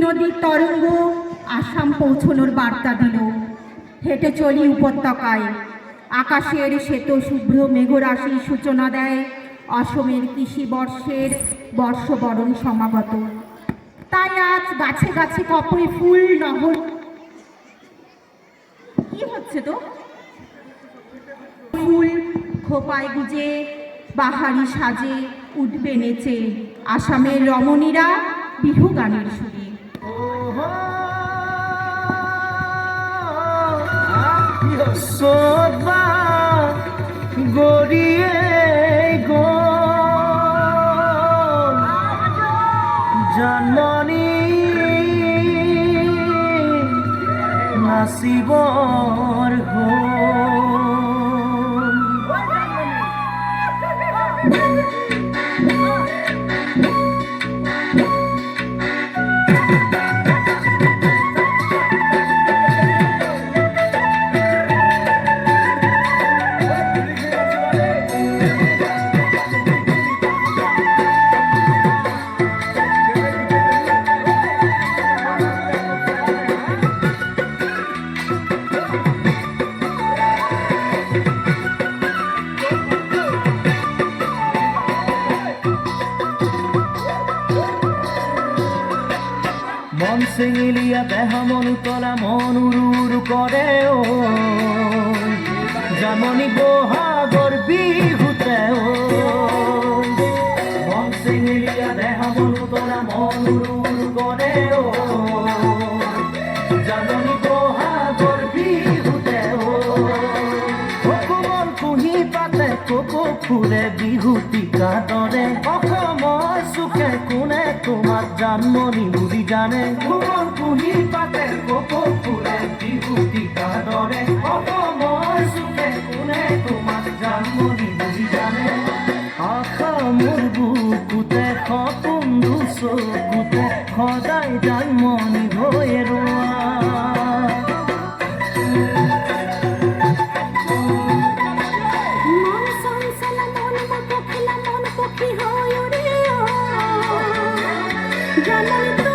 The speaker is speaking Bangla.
নদীর তরঙ্গ আসাম পৌঁছনোর বার্তা দিল। হেঁটে চলি উপত্যকায়, আকাশের শ্বেত শুভ্র মেঘরাশি সূচনা দেয় অসমের কৃষি বর্ষের বর্ষবরণ সমাগত। তাই আজ গাছে গাছে কপই ফুল নহর। কি হচ্ছে তো? ফুল খোপায় গুজে বাহারি সাজে উঠবে নেচে আসামের রমণীরা বিহু গানের সুরে। গড়িয়ে জানমনি নাচিবৰ মন চেঙেলীয়া দেহ মন উতলা মন উৰু কৰে জামনি বহাগৰ বিহুতে মন চেঙেলীয়া দেহ মন উতলা মন উৰু কৰে জামনি বহাগৰ বিহুতে অকমান কুহি পাতে কপৌ ফুলে বিহুতিকা দৰে অসমৰ চুকে কোনে তোমাক জানমনি বুলি জানে অকমান কুহি পাতে কপৌ ফুলে বিহুতিকা দৰে অসমৰ চুকে কোনে তোমাক জানমনি বুলি জানে আশা মোৰ বুকুতে সপোন চকুতে সদায় জানমনি হৈ ৰোৱা জানমনি